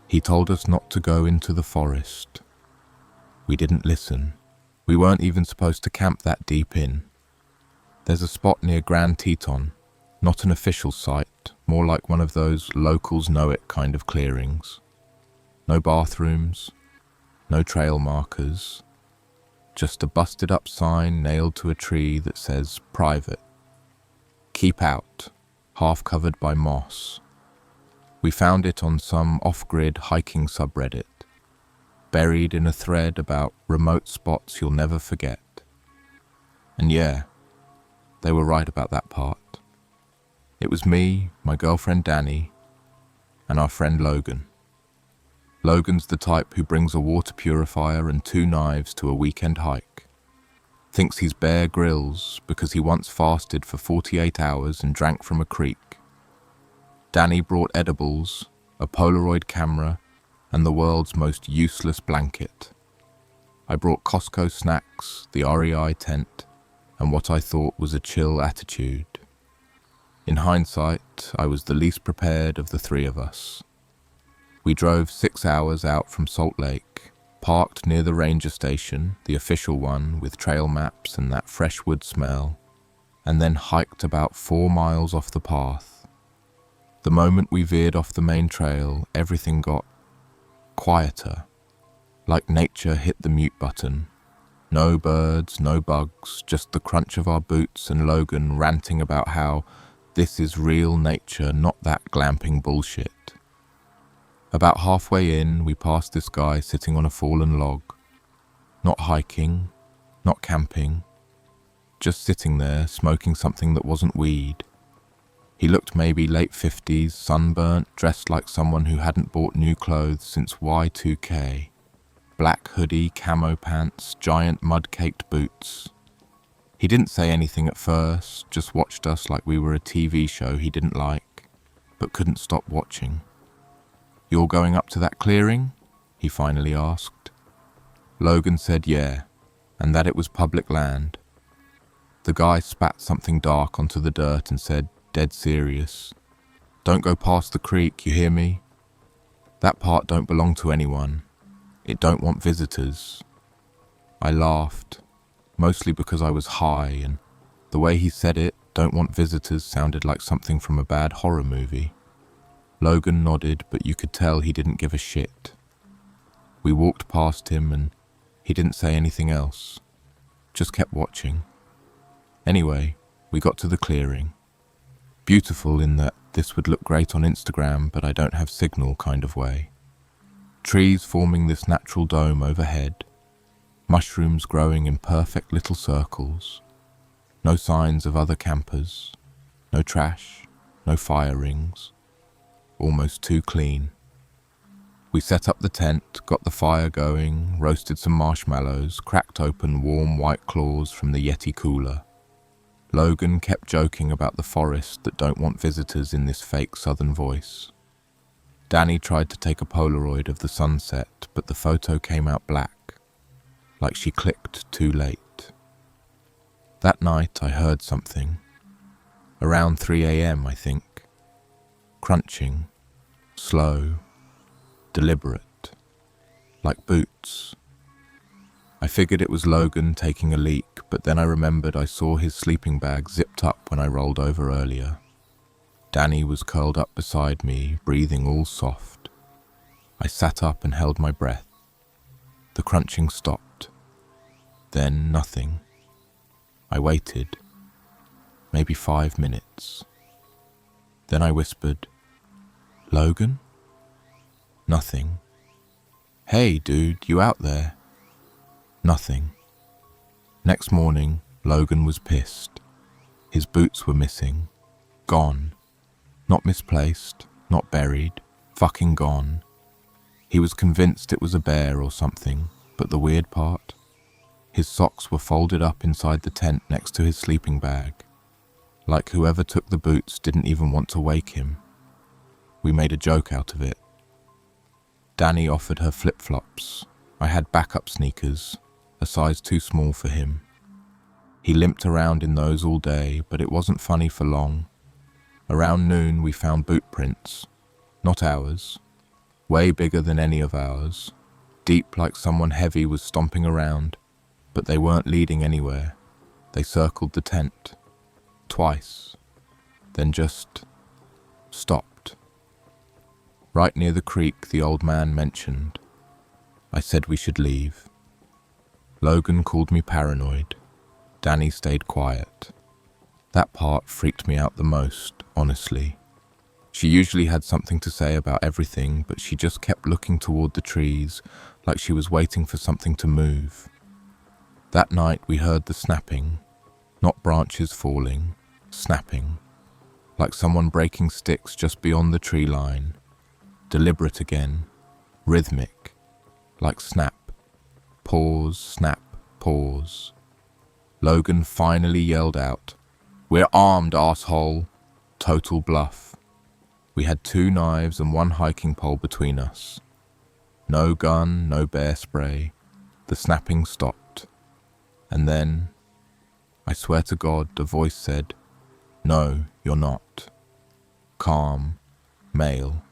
He told us not to go into the forest. We didn't listen. We weren't even supposed to camp that deep in. There's a spot near Grand Teton, not an official site, more like one of those locals know it kind of clearings. No bathrooms, no trail markers, just a busted up sign nailed to a tree that says private. Keep out, half covered by moss. We found it on some off-grid hiking subreddit, buried in a thread about remote spots you'll never forget. And yeah, they were right about that part. It was me, my girlfriend Danny, and our friend Logan. Logan's the type who brings a water purifier and 2 knives to a weekend hike. Thinks he's Bear Grylls because he once fasted for 48 hours and drank from a creek. Danny brought edibles, a Polaroid camera, and the world's most useless blanket. I brought Costco snacks, the REI tent, and what I thought was a chill attitude. In hindsight, I was the least prepared of the 3 of us. We drove 6 hours out from Salt Lake, parked near the ranger station, the official one with trail maps and that fresh wood smell, and then hiked about 4 miles off the path. The moment we veered off the main trail, everything got quieter, like nature hit the mute button. No birds, no bugs, just the crunch of our boots and Logan ranting about how this is real nature, not that glamping bullshit. About halfway in, we passed this guy sitting on a fallen log. Not hiking, not camping, just sitting there smoking something that wasn't weed. He looked maybe late 50s, sunburnt, dressed like someone who hadn't bought new clothes since Y2K. Black hoodie, camo pants, giant mud-caked boots. He didn't say anything at first, just watched us like we were a TV show he didn't like, but couldn't stop watching. "You're going up to that clearing?" he finally asked. Logan said yeah, and that it was public land. The guy spat something dark onto the dirt and said, dead serious, "Don't go past the creek, you hear me? That part don't belong to anyone. It don't want visitors." I laughed, mostly because I was high, and the way he said it, "don't want visitors," sounded like something from a bad horror movie. Logan nodded, but you could tell he didn't give a shit. We walked past him and he didn't say anything else, just kept watching. Anyway, we got to the clearing. Beautiful in that this would look great on Instagram, but I don't have signal kind of way. Trees forming this natural dome overhead, mushrooms growing in perfect little circles, no signs of other campers, no trash, no fire rings. Almost too clean. We set up the tent, got the fire going, roasted some marshmallows, cracked open warm White Claws from the Yeti cooler. Logan kept joking about the forest that don't want visitors in this fake southern voice. Danny tried to take a Polaroid of the sunset, but the photo came out black, like she clicked too late. That night I heard something. Around 3 a.m, I think. Crunching, slow, deliberate, like boots. I figured it was Logan taking a leak, but then I remembered I saw his sleeping bag zipped up when I rolled over earlier. Danny was curled up beside me, breathing all soft. I sat up and held my breath. The crunching stopped. Then nothing. I waited, maybe 5 minutes. Then I whispered, "Logan?" Nothing. "Hey, dude, you out there?" Nothing. Next morning, Logan was pissed. His boots were missing. Gone. Not misplaced, not buried, fucking gone. He was convinced it was a bear or something, but the weird part? His socks were folded up inside the tent next to his sleeping bag. Like whoever took the boots didn't even want to wake him. We made a joke out of it. Danny offered her flip-flops. I had backup sneakers, a size too small for him. He limped around in those all day, but it wasn't funny for long. Around noon we found boot prints. Not ours. way bigger than any of ours, deep like someone heavy was stomping around, but they weren't leading anywhere. They circled the tent, twice, then just stopped. Right near the creek the old man mentioned. I said we should leave. Logan called me paranoid. Danny stayed quiet. That part freaked me out the most, honestly. She usually had something to say about everything, but she just kept looking toward the trees, like she was waiting for something to move. That night we heard the snapping, not branches falling, snapping, like someone breaking sticks just beyond the tree line. Deliberate again, rhythmic, like snap, pause, snap, pause. Logan finally yelled out, "We're armed, arsehole!" Total bluff. We had 2 knives and 1 hiking pole between us. No gun, no bear spray. The snapping stopped. And then, I swear to God, a voice said, "No, you're not." Calm, male.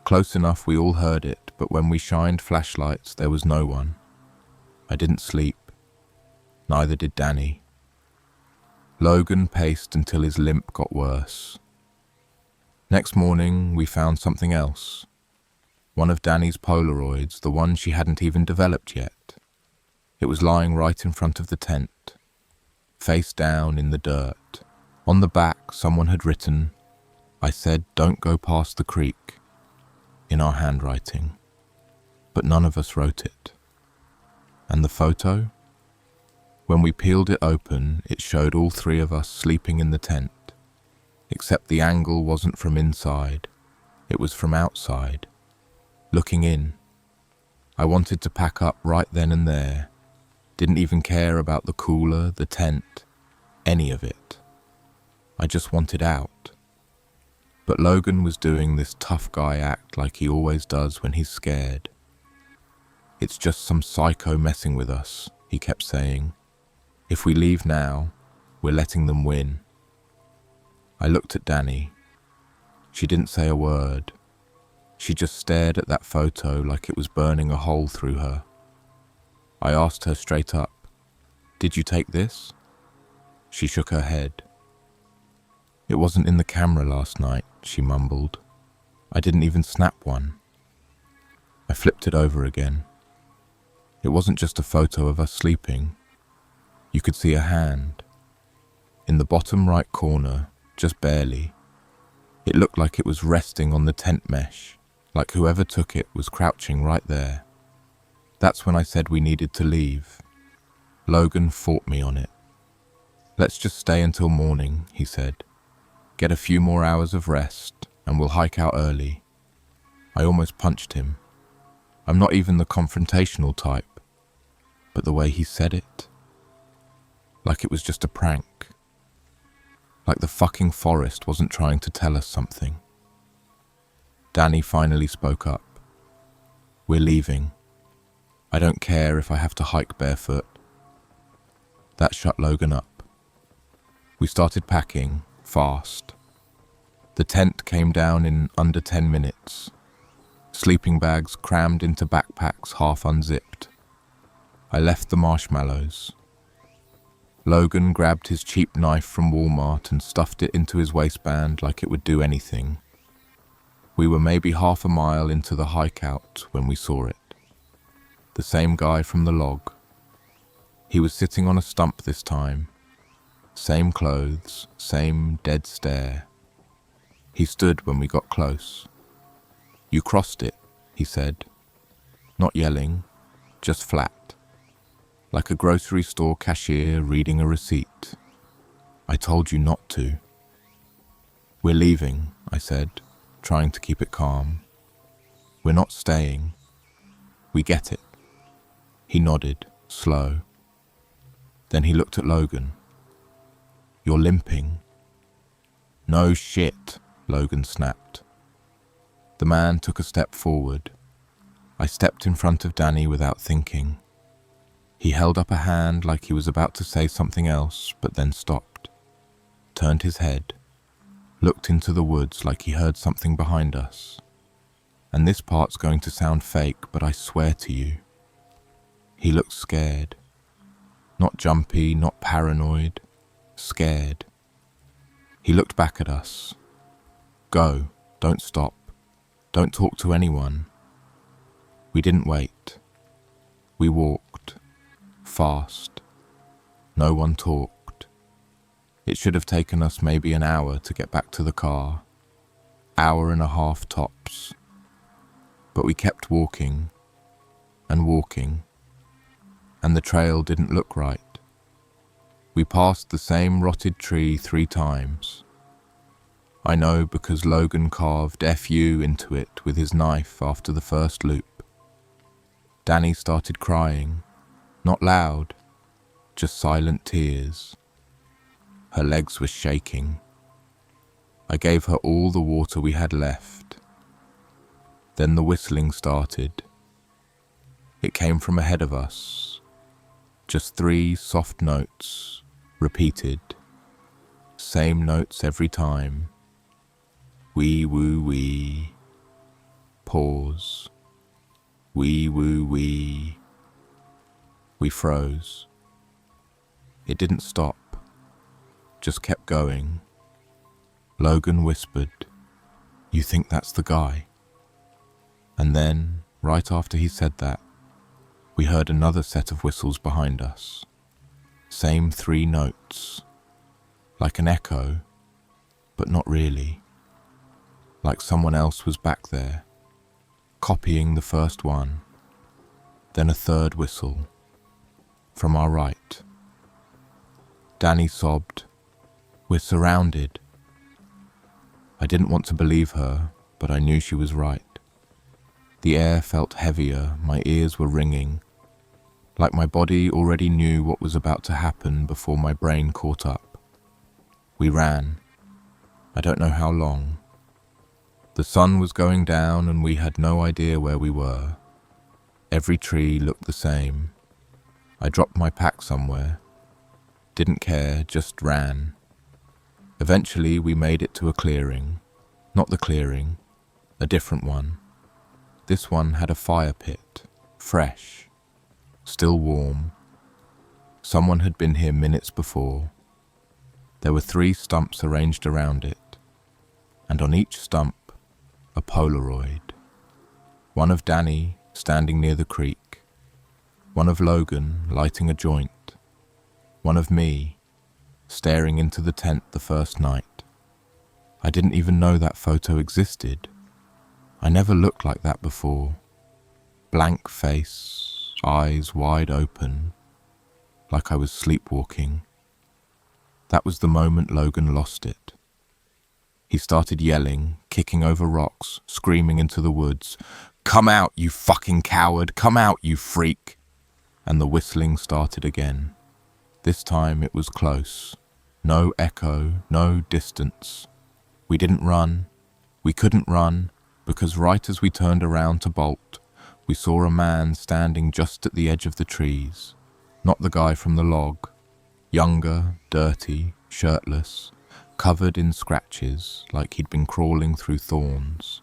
Close enough we all heard it, but when we shined flashlights, there was no one. I didn't sleep. Neither did Danny. Logan paced until his limp got worse. Next morning, we found something else. One of Danny's Polaroids, the one she hadn't even developed yet. It was lying right in front of the tent, face down in the dirt. On the back, someone had written, "I said don't go past the creek," in our handwriting. But none of us wrote it. And the photo? When we peeled it open, it showed all 3 of us sleeping in the tent. Except the angle wasn't from inside, it was from outside, looking in. I wanted to pack up right then and there, didn't even care about the cooler, the tent, any of it. I just wanted out. But Logan was doing this tough guy act like he always does when he's scared. "It's just some psycho messing with us," he kept saying. "If we leave now, we're letting them win." I looked at Danny. She didn't say a word. She just stared at that photo like it was burning a hole through her. I asked her straight up, "Did you take this?" She shook her head. "It wasn't in the camera last night," she mumbled. "I didn't even snap one." I flipped it over again. It wasn't just a photo of us sleeping. You could see a hand. In the bottom right corner, just barely. It looked like it was resting on the tent mesh, like whoever took it was crouching right there. That's when I said we needed to leave. Logan fought me on it. "Let's just stay until morning," he said. "Get a few more hours of rest, and we'll hike out early." I almost punched him. I'm not even the confrontational type, but the way he said it, like it was just a prank. Like the fucking forest wasn't trying to tell us something. Danny finally spoke up. "We're leaving. I don't care if I have to hike barefoot." That shut Logan up. We started packing, fast. The tent came down in under 10 minutes. Sleeping bags crammed into backpacks half unzipped. I left the marshmallows. Logan grabbed his cheap knife from Walmart and stuffed it into his waistband like it would do anything. We were maybe half a mile into the hike out when we saw it. The same guy from the log. He was sitting on a stump this time. Same clothes, same dead stare. He stood when we got close. "You crossed it," he said. Not yelling, just flat. Like a grocery store cashier reading a receipt. "I told you not to." "We're leaving," I said, trying to keep it calm. "We're not staying. We get it." He nodded, slow. Then he looked at Logan. "You're limping." "No shit," Logan snapped. The man took a step forward. I stepped in front of Danny without thinking. He held up a hand like he was about to say something else, but then stopped, turned his head, looked into the woods like he heard something behind us, And this part's going to sound fake, but I swear to you, he looked scared. Not jumpy, not paranoid, scared. He looked back at us. Go, don't stop, don't talk to anyone. We didn't wait. We walked, fast. No one talked. It should have taken us maybe an hour to get back to the car. Hour and a half tops. But we kept walking, and walking, and the trail didn't look right. We passed the same rotted tree 3 times. I know because Logan carved FU into it with his knife after the first loop. Danny started crying, not loud, just silent tears. Her legs were shaking. I gave her all the water we had left. Then the whistling started. It came from ahead of us. Just 3 soft notes, repeated. Same notes every time. Wee woo wee. Pause. Wee woo wee. We froze. It didn't stop. Just kept going. Logan whispered, "You think that's the guy?" And then, right after he said that, we heard another set of whistles behind us. Same 3 notes. Like an echo, but not really. Like someone else was back there, copying the first one. Then a third whistle. From our right. Danny sobbed, "We're surrounded." I didn't want to believe her, but I knew she was right. The air felt heavier, my ears were ringing, like my body already knew what was about to happen before my brain caught up. We ran. I don't know how long. The sun was going down and we had no idea where we were. Every tree looked the same. I dropped my pack somewhere. Didn't care, just ran. Eventually we made it to a clearing. Not the clearing, a different one. This one had a fire pit, fresh, still warm. Someone had been here minutes before. There were 3 stumps arranged around it, and on each stump, a Polaroid. One of Danny standing near the creek, one of Logan lighting a joint, one of me staring into the tent the first night. I didn't even know that photo existed. I never looked like that before. Blank face, eyes wide open, like I was sleepwalking. That was the moment Logan lost it. He started yelling, kicking over rocks, screaming into the woods, "Come out, you fucking coward! Come out, you freak!" And the whistling started again. This time it was close. No echo, no distance. We didn't run. We couldn't run. Because right as we turned around to bolt, we saw a man standing just at the edge of the trees. Not the guy from the log. Younger, dirty, shirtless, covered in scratches like he'd been crawling through thorns.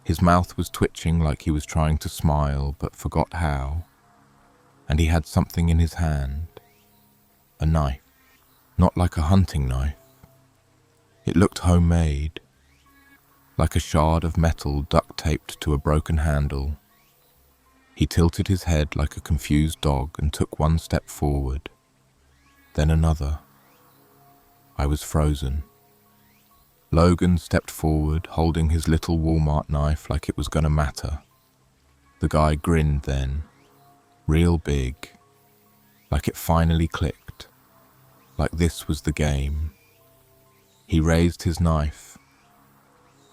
His mouth was twitching like he was trying to smile but forgot how. And he had something in his hand. A knife. Not like a hunting knife. It looked homemade. Like a shard of metal duct-taped to a broken handle. He tilted his head like a confused dog and took 1 step forward. Then another. I was frozen. Logan stepped forward, holding his little Walmart knife like it was gonna matter. The guy grinned then, real big, like it finally clicked, like this was the game. He raised his knife,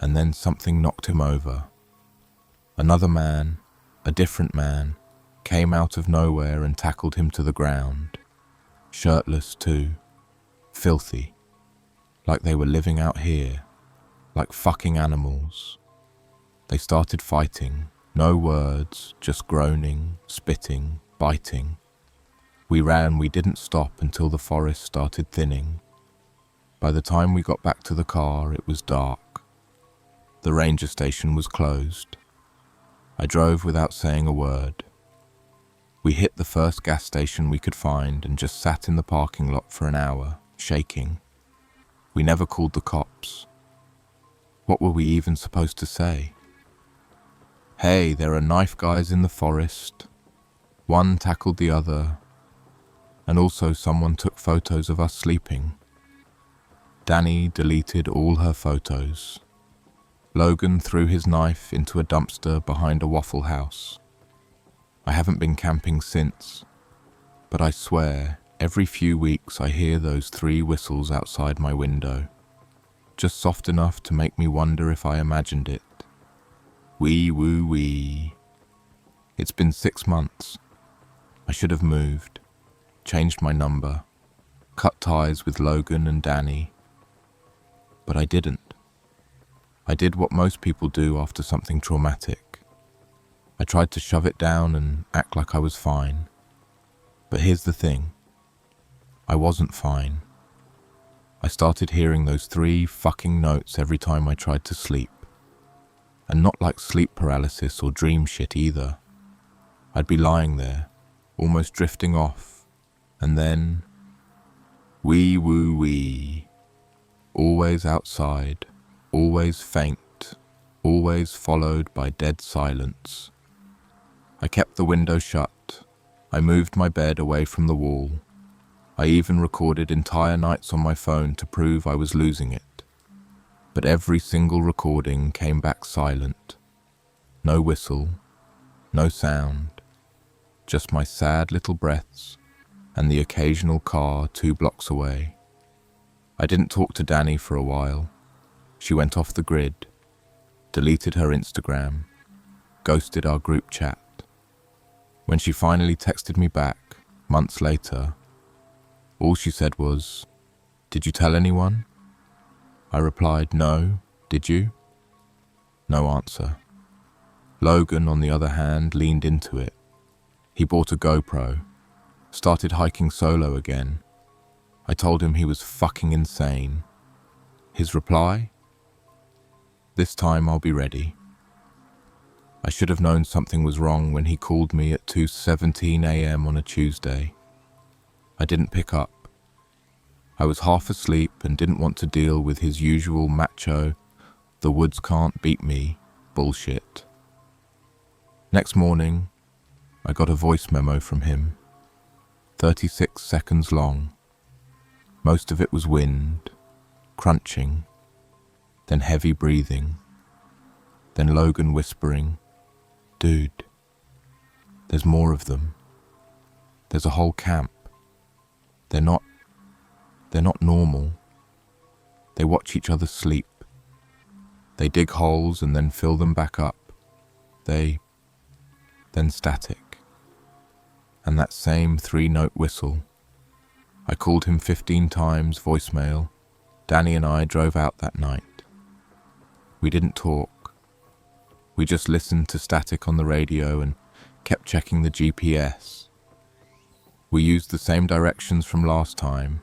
and then something knocked him over. Another man, a different man, came out of nowhere and tackled him to the ground. Shirtless too, filthy, like they were living out here, like fucking animals. They started fighting, no words, just groaning, spitting, biting. We ran, we didn't stop until the forest started thinning. By the time we got back to the car, it was dark. The ranger station was closed. I drove without saying a word. We hit the first gas station we could find and just sat in the parking lot for an hour, shaking. We never called the cops. What were we even supposed to say? Hey, there are knife guys in the forest. One tackled the other, and also someone took photos of us sleeping. Danny deleted all her photos. Logan threw his knife into a dumpster behind a Waffle House. I haven't been camping since, but I swear, every few weeks I hear those 3 whistles outside my window, just soft enough to make me wonder if I imagined it. Wee woo wee. It's been 6 months. I should have moved, changed my number, cut ties with Logan and Danny, but I didn't. I did what most people do after something traumatic. I tried to shove it down and act like I was fine. But here's the thing. I wasn't fine. I started hearing those 3 fucking notes every time I tried to sleep. And not like sleep paralysis or dream shit either. I'd be lying there, almost drifting off, and then... wee woo wee. Always outside, always faint, always followed by dead silence. I kept the window shut. I moved my bed away from the wall. I even recorded entire nights on my phone to prove I was losing it. But every single recording came back silent. No whistle, no sound, just my sad little breaths and the occasional car 2 blocks away. I didn't talk to Danny for a while. She went off the grid, deleted her Instagram, ghosted our group chat. When she finally texted me back, months later, all she said was, "Did you tell anyone?" I replied, "No, did you?" No answer. Logan, on the other hand, leaned into it. He bought a GoPro, started hiking solo again. I told him he was fucking insane. His reply? "This time I'll be ready." I should have known something was wrong when he called me at 2:17 a.m. on a Tuesday. I didn't pick up. I was half asleep and didn't want to deal with his usual macho, "the woods can't beat me" bullshit. Next morning, I got a voice memo from him, 36 seconds long. Most of it was wind, crunching, then heavy breathing, then Logan whispering, "Dude, there's more of them. There's a whole camp. They're not normal. They watch each other sleep. They dig holes and then fill them back up. Then static. And that same 3-note whistle. I called him 15 times, voicemail. Danny and I drove out that night. We didn't talk. We just listened to static on the radio and kept checking the GPS. We used the same directions from last time,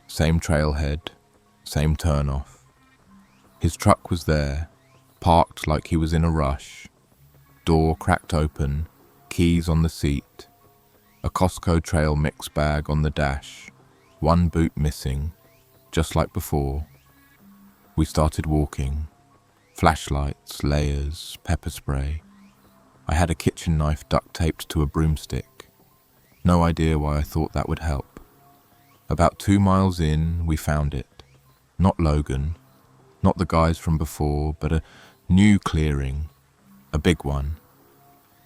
same trailhead, same turnoff. His truck was there, parked like he was in a rush, door cracked open, keys on the seat, a Costco trail mix bag on the dash, 1 boot missing, just like before. We started walking. Flashlights, layers, pepper spray. I had a kitchen knife duct taped to a broomstick. No idea why I thought that would help. About 2 miles in, we found it. Not Logan, not the guys from before, but a new clearing, a big one.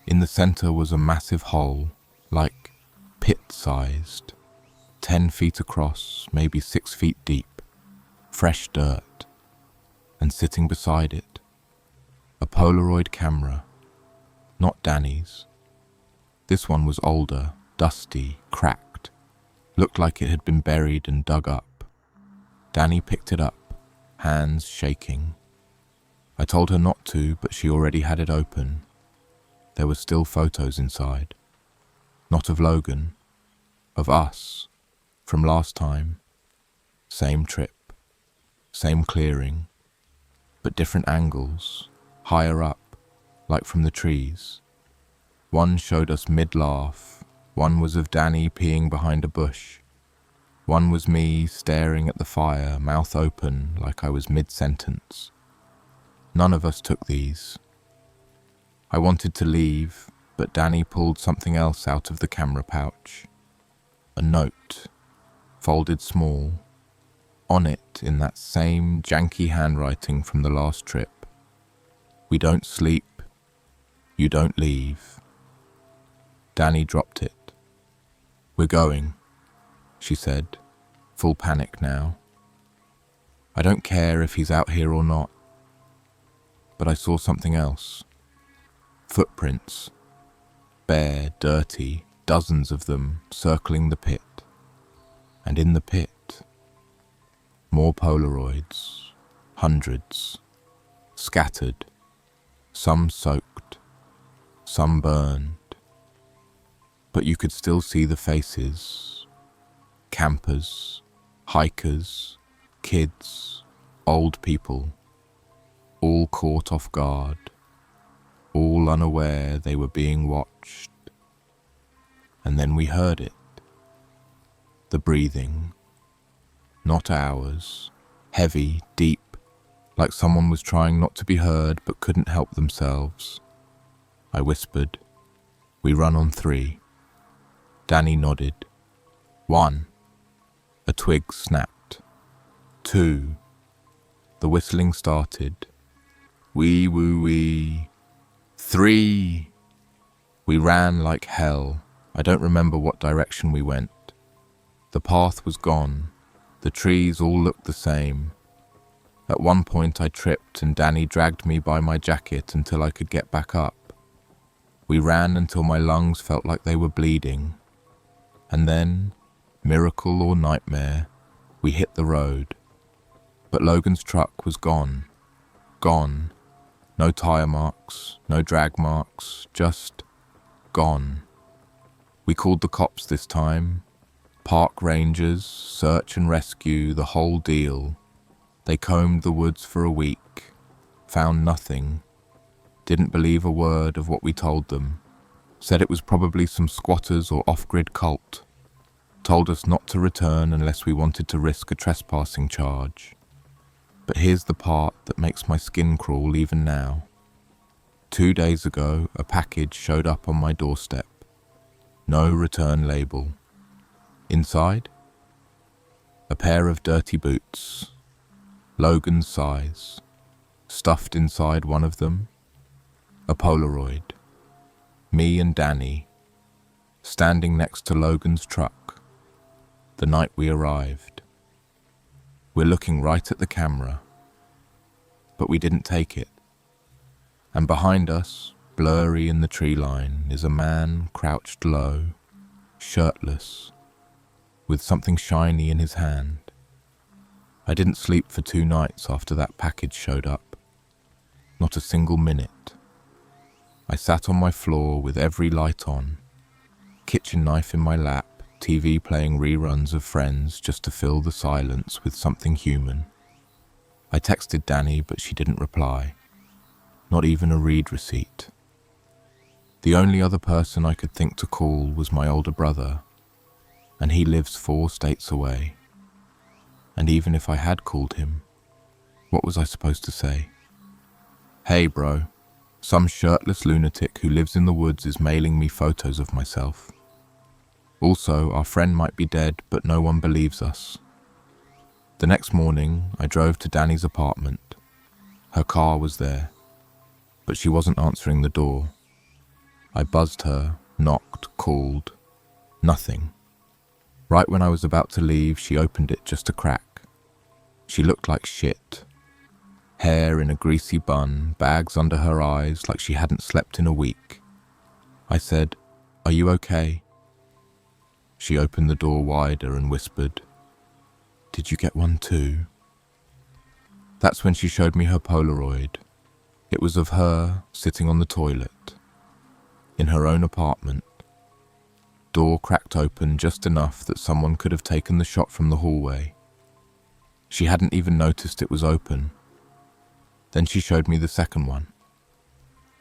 In the center was a massive hole, like pit-sized, 10 feet across, maybe 6 feet deep, fresh dirt. And sitting beside it, a Polaroid camera, not Danny's. This one was older, dusty, cracked, looked like it had been buried and dug up. Danny picked it up, hands shaking. I told her not to, but she already had it open. There were still photos inside. Not of Logan, of us, from last time. Same trip, same clearing, but different angles, higher up, like from the trees. One showed us mid-laugh, one was of Danny peeing behind a bush. One was me staring at the fire, mouth open, like I was mid-sentence. None of us took these. I wanted to leave, but Danny pulled something else out of the camera pouch. A note, folded small. On it, in that same janky handwriting from the last trip. We don't sleep. You don't leave. Danny dropped it. We're going, she said, full panic now. I don't care if he's out here or not. But I saw something else. Footprints. Bare, dirty, dozens of them circling the pit. And in the pit, more Polaroids, hundreds, scattered, some soaked, some burned. But you could still see the faces. Campers, hikers, kids, old people, all caught off guard, all unaware they were being watched. And then we heard it. The breathing. Not ours. Heavy, deep, like someone was trying not to be heard but couldn't help themselves. I whispered, "We run on 3. Danny nodded. 1. A twig snapped. 2. The whistling started. Wee woo wee. 3. We ran like hell. I don't remember what direction we went. The path was gone. The trees all looked the same. At one point I tripped and Danny dragged me by my jacket until I could get back up. We ran until my lungs felt like they were bleeding. And then, miracle or nightmare, we hit the road. But Logan's truck was gone. Gone. No tire marks, no drag marks, just gone. We called the cops this time. Park rangers, search and rescue, the whole deal. They combed the woods for a week, found nothing, didn't believe a word of what we told them, said it was probably some squatters or off-grid cult, told us not to return unless we wanted to risk a trespassing charge. But here's the part that makes my skin crawl even now. 2 days ago, a package showed up on my doorstep. No return label. Inside? A pair of dirty boots. Logan's size. Stuffed inside one of them, a Polaroid. Me and Danny, standing next to Logan's truck, the night we arrived. We're looking right at the camera, but we didn't take it. And behind us, blurry in the tree line, is a man crouched low, shirtless, with something shiny in his hand. I didn't sleep for 2 nights after that package showed up. Not a single minute. I sat on my floor with every light on, kitchen knife in my lap, TV playing reruns of Friends just to fill the silence with something human. I texted Danny, but she didn't reply. Not even a read receipt. The only other person I could think to call was my older brother, and he lives 4 states away. And even if I had called him, what was I supposed to say? Hey bro, some shirtless lunatic who lives in the woods is mailing me photos of myself. Also, our friend might be dead, but no one believes us. The next morning, I drove to Danny's apartment. Her car was there, but she wasn't answering the door. I buzzed her, knocked, called. Nothing. Right when I was about to leave, she opened it just a crack. She looked like shit. Hair in a greasy bun, bags under her eyes like she hadn't slept in a week. I said, "Are you okay?" She opened the door wider and whispered, "Did you get one too?" That's when she showed me her Polaroid. It was of her sitting on the toilet, in her own apartment. Door cracked open just enough that someone could have taken the shot from the hallway. She hadn't even noticed it was open. Then she showed me the second one.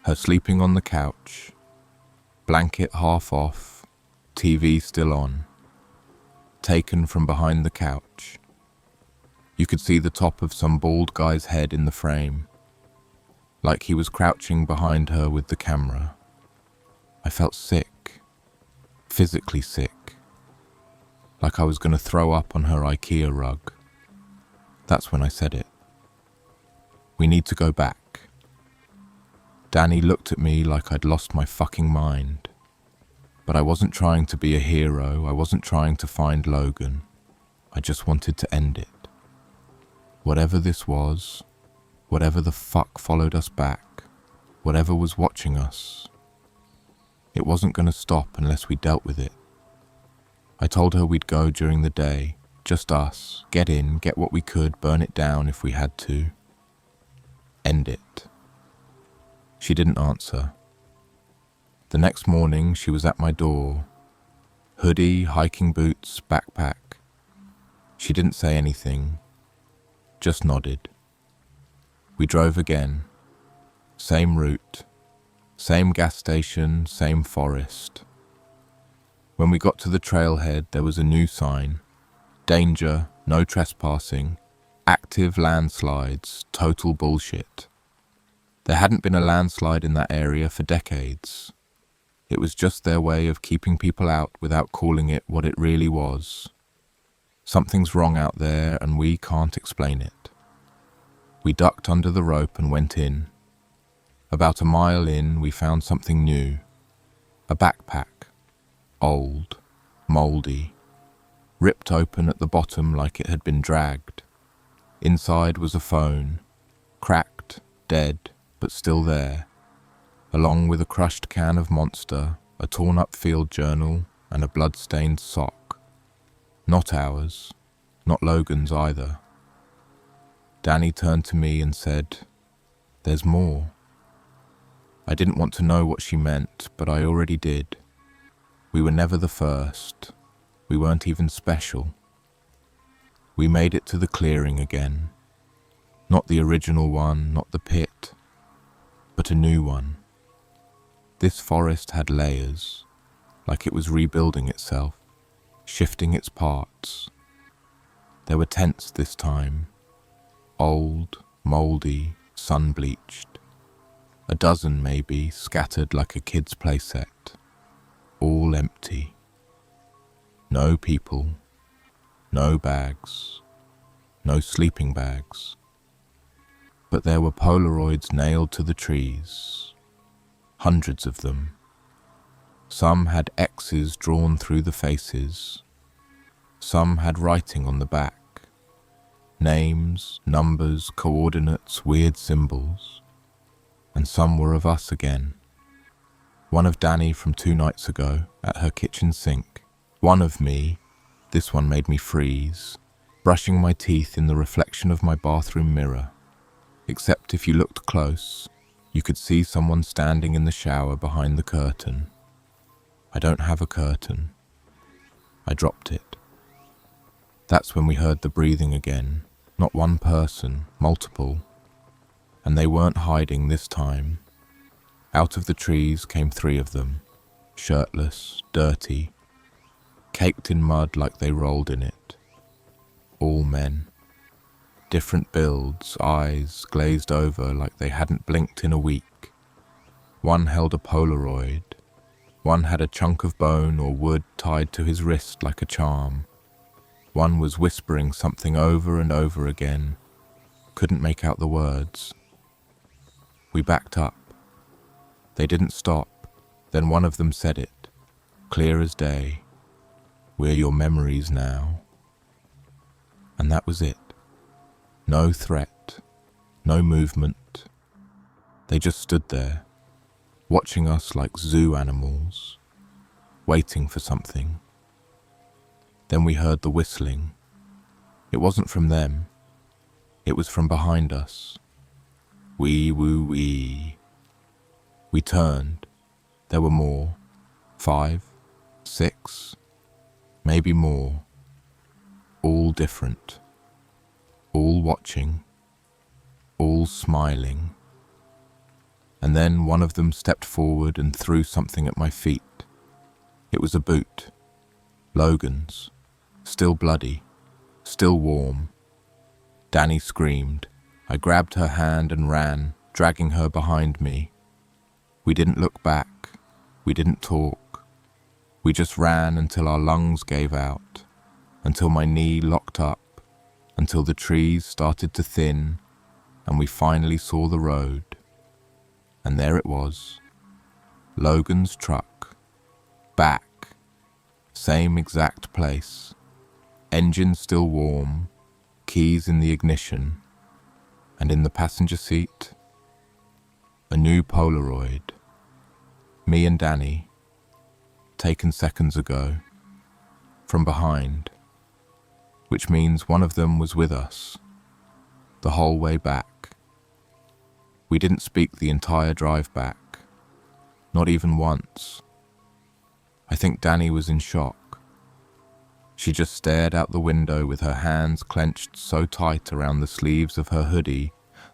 Her sleeping on the couch, blanket half off, TV still on, taken from behind the couch. You could see the top of some bald guy's head in the frame, like he was crouching behind her with the camera. I felt sick, physically sick, like I was going to throw up on her IKEA rug. That's when I said it. We need to go back. Danny looked at me like I'd lost my fucking mind. But I wasn't trying to be a hero, I wasn't trying to find Logan. I just wanted to end it. Whatever this was, whatever the fuck followed us back, whatever was watching us, it wasn't going to stop unless we dealt with it. I told her we'd go during the day, just us, get in, get what we could, burn it down if we had to. End it. She didn't answer. The next morning, she was at my door. Hoodie, hiking boots, backpack. She didn't say anything, just nodded. We drove again. Same route, same gas station, same forest. When we got to the trailhead, there was a new sign. Danger, no trespassing, active landslides, total bullshit. There hadn't been a landslide in that area for decades. It was just their way of keeping people out without calling it what it really was. Something's wrong out there and we can't explain it. We ducked under the rope and went in. About a mile in, we found something new. A backpack. Old, mouldy, ripped open at the bottom like it had been dragged. Inside was a phone, cracked, dead, but still there, along with a crushed can of Monster, a torn-up field journal, and a blood-stained sock. Not ours, not Logan's either. Danny turned to me and said, "There's more." I didn't want to know what she meant, but I already did. We were never the first. We weren't even special. We made it to the clearing again. Not the original one, not the pit, but a new one. This forest had layers, like it was rebuilding itself, shifting its parts. There were tents this time, old, mouldy, sun-bleached. A dozen maybe, scattered like a kid's playset, all empty. No people, no bags, no sleeping bags. But there were Polaroids nailed to the trees, hundreds of them. Some had X's drawn through the faces. Some had writing on the back. Names, numbers, coordinates, weird symbols. And some were of us again. One of Danny from 2 nights ago at her kitchen sink. One of me, this one made me freeze, brushing my teeth in the reflection of my bathroom mirror. Except if you looked close, you could see someone standing in the shower behind the curtain. I don't have a curtain. I dropped it. That's when we heard the breathing again. Not one person, multiple. And they weren't hiding this time. Out of the trees came 3 of them, shirtless, dirty, caked in mud like they rolled in it. All men. Different builds, eyes glazed over like they hadn't blinked in a week. One held a Polaroid. One had a chunk of bone or wood tied to his wrist like a charm. One was whispering something over and over again. Couldn't make out the words. We backed up. They didn't stop. Then one of them said it, clear as day. "We're your memories now." And that was it. No threat, no movement. They just stood there, watching us like zoo animals, waiting for something. Then we heard the whistling. It wasn't from them. It was from behind us. Wee woo wee. We turned. There were more. 5, 6, maybe more. All different. All watching. All smiling. and then one of them stepped forward and threw something at my feet. It was a boot. Logan's. Still bloody. Still warm. Danny screamed. I grabbed her hand and ran, dragging her behind me. We didn't look back. We didn't talk. We just ran until our lungs gave out, until my knee locked up, until the trees started to thin, and we finally saw the road. And there it was. Logan's truck. Back. Same exact place. Engine still warm. Keys in the ignition. And in the passenger seat, a new Polaroid. Me and Danny, taken seconds ago, from behind, which means one of them was with us, the whole way back. We didn't speak the entire drive back, not even once. I think Danny was in shock. She just stared out the window with her hands clenched so tight around the sleeves of her hoodie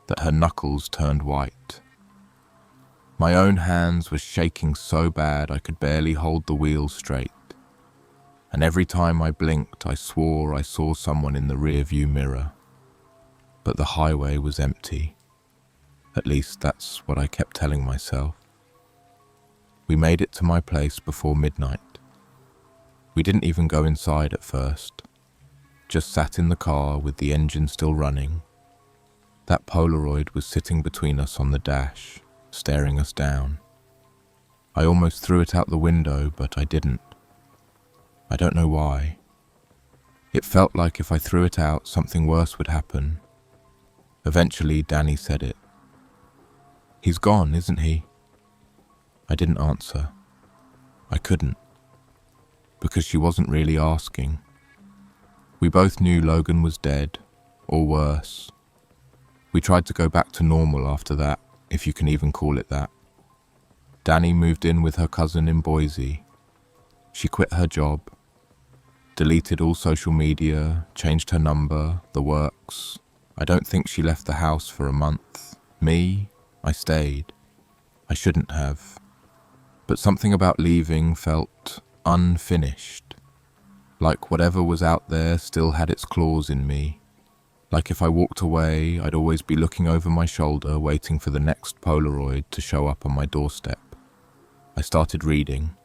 that her knuckles turned white. My own hands were shaking so bad I could barely hold the wheel straight. And every time I blinked, I swore I saw someone in the rearview mirror. But the highway was empty. At least that's what I kept telling myself. We made it to my place before midnight. We didn't even go inside at first. Just sat in the car with the engine still running. That Polaroid was sitting between us on the dash, staring us down. I almost threw it out the window, but I didn't. I don't know why. It felt like if I threw it out, something worse would happen. Eventually, Danny said it. "He's gone, isn't he?" I didn't answer. I couldn't. Because she wasn't really asking. We both knew Logan was dead, or worse. We tried to go back to normal after that, if you can even call it that. Danny moved in with her cousin in Boise. She quit her job, deleted all social media, changed her number, the works. I don't think she left the house for a month. Me, I stayed. I shouldn't have. But something about leaving felt unfinished. Like whatever was out there still had its claws in me. Like if I walked away, I'd always be looking over my shoulder, waiting for the next Polaroid to show up on my doorstep. I started reading.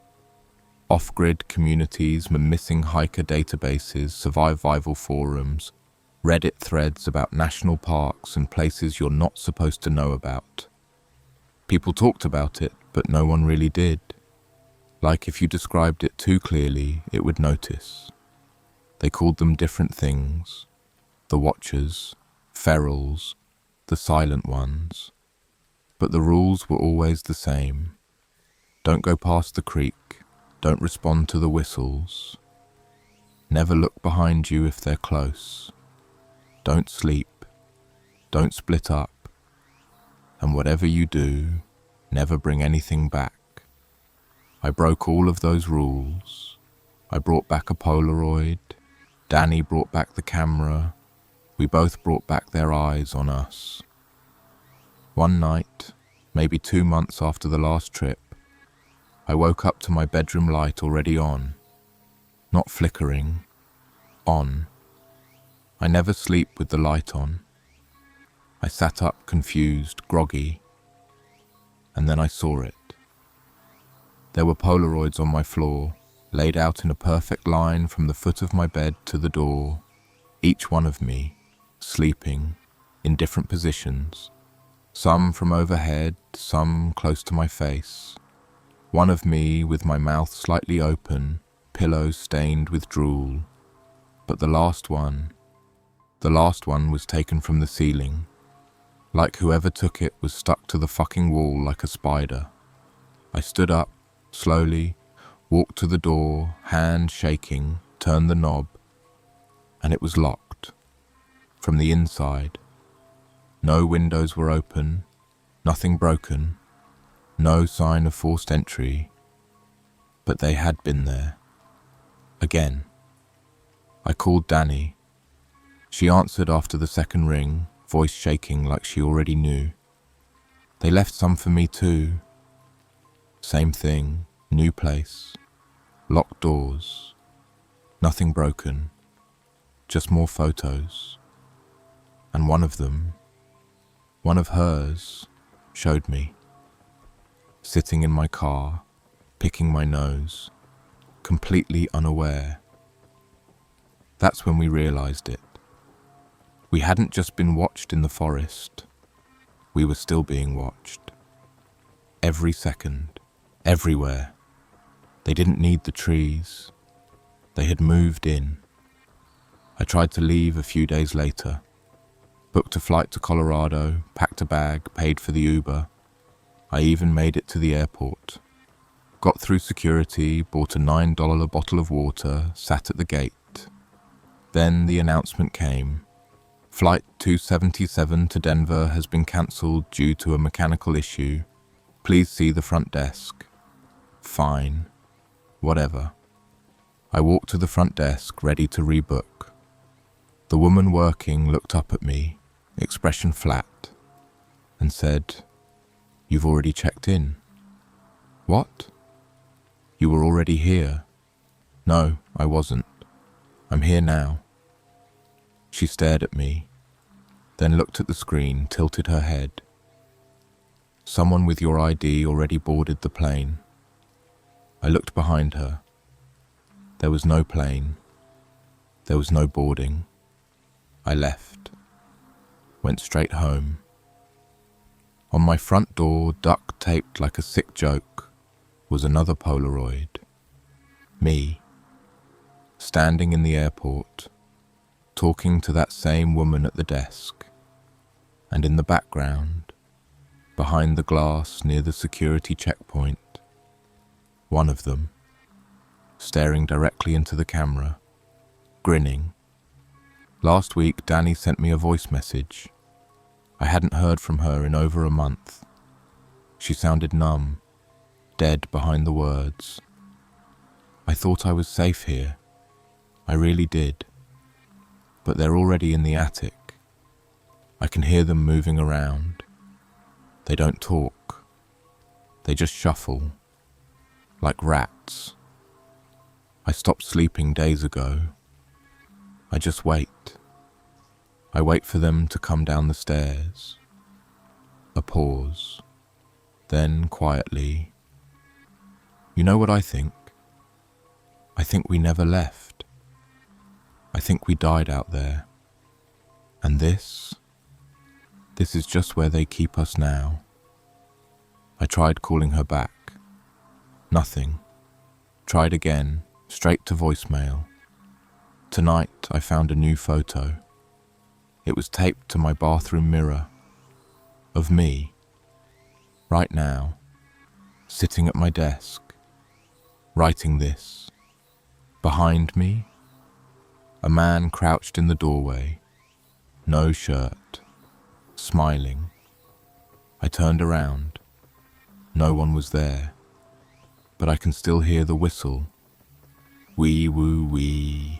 Off-grid communities, missing hiker databases, survival forums, Reddit threads about national parks and places you're not supposed to know about. People talked about it, but no one really did. Like if you described it too clearly, it would notice. They called them different things. The Watchers, Ferals, the Silent Ones. But the rules were always the same. Don't go past the creek. Don't respond to the whistles. Never look behind you if they're close. Don't sleep. Don't split up. And whatever you do, never bring anything back. I broke all of those rules. I brought back a Polaroid. Danny brought back the camera. We both brought back their eyes on us. One night, maybe 2 months after the last trip, I woke up to my bedroom light already on. Not flickering. On. I never sleep with the light on. I sat up confused, groggy, and then I saw it. There were Polaroids on my floor, laid out in a perfect line from the foot of my bed to the door, each one of me, sleeping, in different positions, some from overhead, some close to my face. One of me with my mouth slightly open, pillows stained with drool. But the last one was taken from the ceiling. Like whoever took it was stuck to the fucking wall like a spider. I stood up, slowly, walked to the door, hand shaking, turned the knob, and it was locked. From the inside. No windows were open, nothing broken, no sign of forced entry, but they had been there. Again. I called Danny. She answered after the second ring, voice shaking like she already knew. They left some for me too. Same thing, new place, locked doors, nothing broken, just more photos. And one of them, one of hers, showed me. Sitting in my car, picking my nose, completely unaware. That's when we realized it. We hadn't just been watched in the forest. We were still being watched. Every second, everywhere. They didn't need the trees. They had moved in. I tried to leave a few days later. Booked a flight to Colorado, packed a bag, paid for the Uber. I even made it to the airport. Got through security, bought a $9 bottle of water, sat at the gate. Then the announcement came. Flight 277 to Denver has been cancelled due to a mechanical issue. Please see the front desk. Fine. Whatever. I walked to the front desk, ready to rebook. The woman working looked up at me, expression flat, and said, "You've already checked in." "What? You were already here?" "No, I wasn't. I'm here now." She stared at me, then looked at the screen, tilted her head. "Someone with your ID already boarded the plane." I looked behind her. There was no plane. There was no boarding. I left. Went straight home. On my front door, duct-taped like a sick joke, was another Polaroid. Me, standing in the airport, talking to that same woman at the desk. And in the background, behind the glass near the security checkpoint, one of them, staring directly into the camera, grinning. Last week, Danny sent me a voice message. I hadn't heard from her in over a month. She sounded numb, dead behind the words. I thought I was safe here. I really did. But they're already in the attic. I can hear them moving around. They don't talk. They just shuffle, like rats. I stopped sleeping days ago. I just wait. I wait for them to come down the stairs. A pause. Then, quietly, "You know what I think? I think we never left. I think we died out there. And this is just where they keep us now." I tried calling her back. Nothing. Tried again, straight to voicemail. Tonight, I found a new photo. It was taped to my bathroom mirror. Of me, right now, sitting at my desk, writing this. Behind me, a man crouched in the doorway, no shirt, smiling. I turned around. No one was there, but I can still hear the whistle. Wee woo wee.